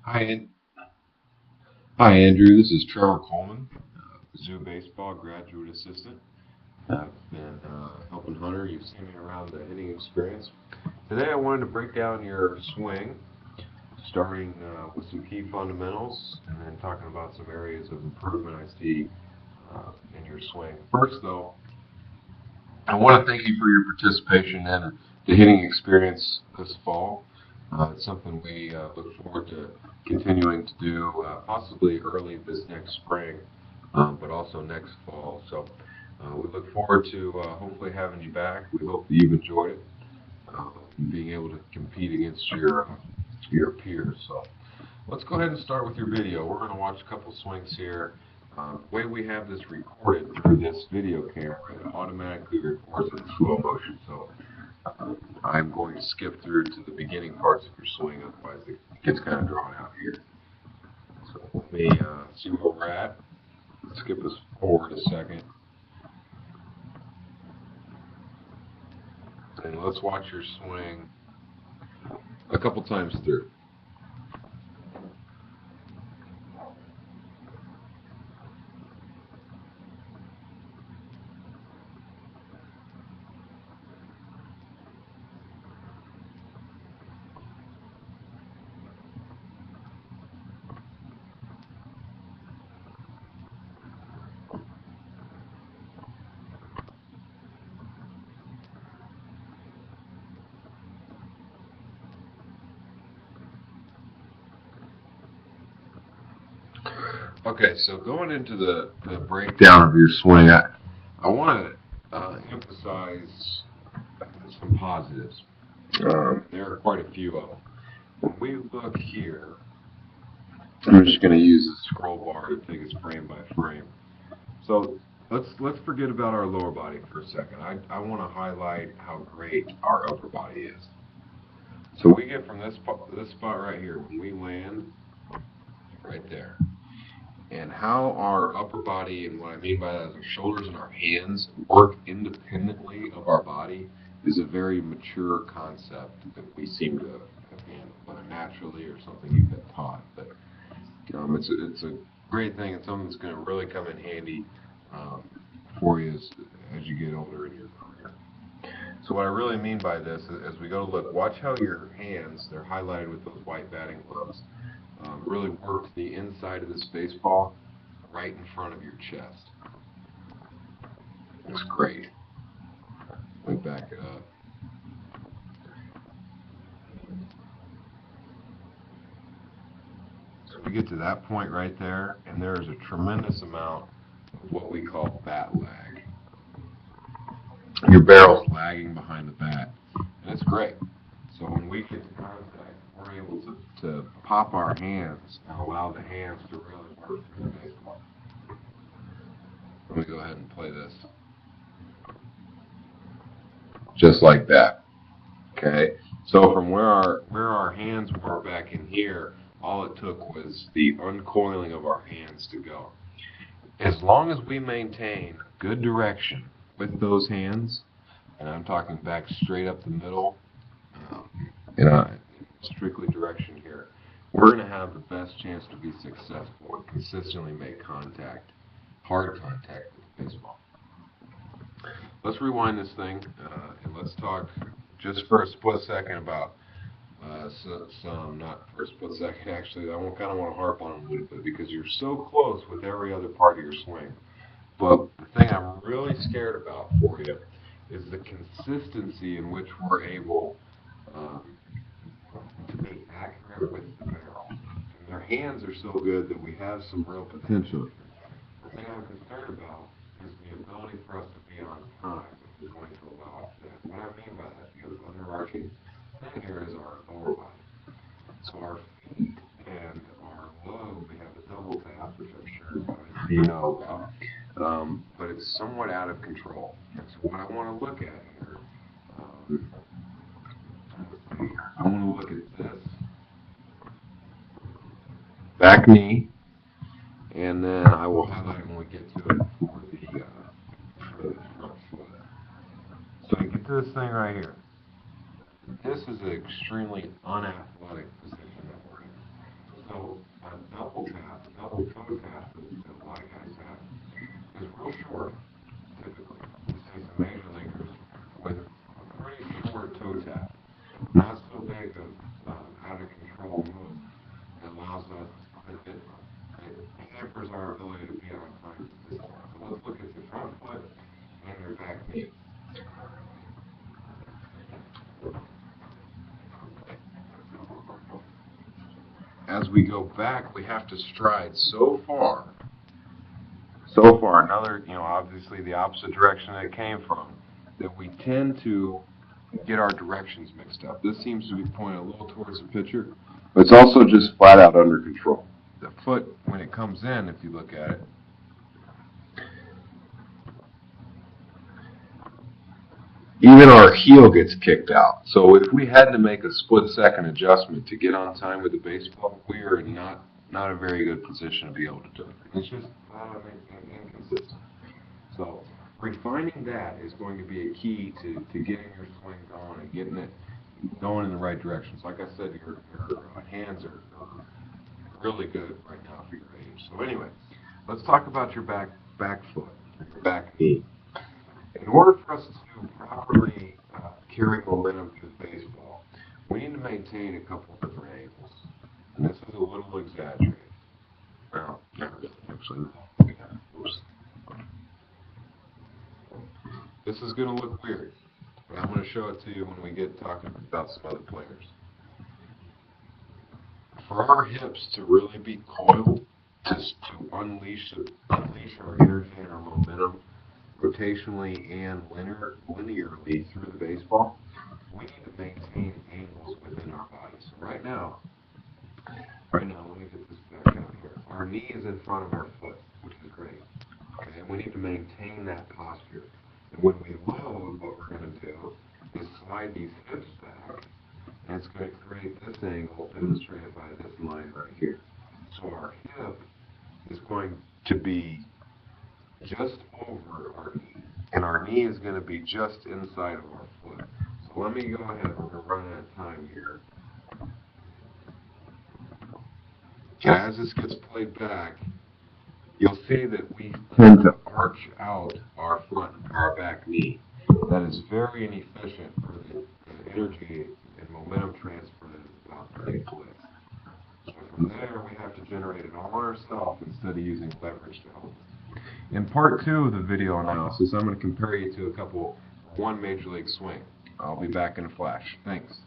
Hi, Hi, Andrew. This is Trevor Coleman, Zoo Baseball graduate assistant. I've been helping Hunter. You've seen me around the hitting experience. Today, I wanted to break down your swing, starting with some key fundamentals, and then talking about some areas of improvement I see in your swing. First, though, I want to thank you for your participation in the hitting experience this fall. It's something we look forward to continuing to do, possibly early this next spring, but also next fall. So we look forward to hopefully having you back. We hope that you've enjoyed it, being able to compete against your peers. So let's go ahead and start with your video. We're going to watch a couple swings here. The way we have this recorded through this video camera, it automatically records in slow motion. So I'm going to skip through to the beginning parts of your swing, otherwise it gets kind of drawn out here. So let me see where we're at. Let's skip us forward a second. And let's watch your swing a couple times through. Okay, so going into the breakdown of your swing, I want to emphasize some positives. There are quite a few of them. When we look here, I'm just going to use the scroll bar to take us frame by frame. So let's forget about our lower body for a second. I want to highlight how great our upper body is. So we get from this spot right here when we land right there, and how our upper body, and what I mean by that is our shoulders and our hands work independently of our body, is a very mature concept that we seem to have handled, whether naturally or something you've been taught. But it's a great thing and something that's going to really come in handy for you as you get older in your career. So what I really mean by this is, as we go to look, watch how your hands, they're highlighted with those white batting gloves, really work the inside of this baseball right in front of your chest. Looks great. Let me back it up. So we get to that point right there, and there is a tremendous amount of what we call bat lag. Your barrel's lagging behind the bat, and it's great. So when we get to contact, we're able to pop our hands and allow the hands to really work through the baseball. Let me go ahead and play this. Just like that. Okay? So from where our hands were back in here, all it took was the uncoiling of our hands to go. As long as we maintain good direction with those hands, and I'm talking back straight up the middle, strictly direction here, we're going to have the best chance to be successful and consistently make contact, hard contact with the baseball. Let's rewind this thing and let's talk just for a split second about not for a split second actually, I kind of want to harp on it a little bit because you're so close with every other part of your swing. But the thing I'm really scared about for you is the consistency in which we're able to be accurate with the barrel. And their hands are so good that we have some real potential. The thing I'm concerned about is the ability for us to be on time if we're going to allow that. What I mean by that, because underarching thing here is our lower body. So our feet and our lobe, we have the double tap, which I'm sure you know about. But it's somewhat out of control. And so what I want to look at here, I want to look at this back knee, and then I will highlight it when we get to it for the front foot. So you get to this thing right here. This is an extremely unathletic position that we're in. double tap, double toe tap that a lot of guys have, is real short, typically. You see some major leaguers with a pretty short toe tap. Not so big of out of control move. It allows us, it hampers our ability to be on time with this one. So let's look at your front foot and your back knee. As we go back, we have to stride so far, another, obviously the opposite direction that it came from, that we tend to get our directions mixed up. This seems to be pointing a little towards the pitcher, but it's also just flat out under control. The foot, when it comes in, if you look at it, even our heel gets kicked out. So if we had to make a split-second adjustment to get on time with the baseball, we are not a very good position to be able to do it. It's just inconsistent. So refining that is going to be a key to getting your swing going and getting it going in the right directions. Like I said, your hands are really good right now for your age. So anyway, let's talk about your back foot, your back knee. In order for us to properly carry momentum through the baseball, we need to maintain a couple of different angles. And this is a little exaggerated. Well, actually, oops. This is going to look weird, but I'm going to show it to you when we get talking about some other players. For our hips to really be coiled, just to unleash our energy and our momentum rotationally and linearly through the baseball, we need to maintain angles within our body. So right now, let me get this back out here. Our knee is in front of our foot, which is great. Okay, and we need to maintain that posture. And when we load, what we're going to do is slide these hips back, and it's going to create this angle demonstrated by this line right here. So our hip is going to be just over our knee, and our knee is going to be just inside of our foot. So let me go ahead. We're going to run out of time here. As this gets played back, you'll see that we tend to arch out our back knee. That is very inefficient for the energy and momentum transfer that is about to take place. So from there, we have to generate it all ourselves instead of using leverage to help us. In part 2 of the video analysis, I'm going to compare you to one major league swing. I'll be back in a flash. Thanks.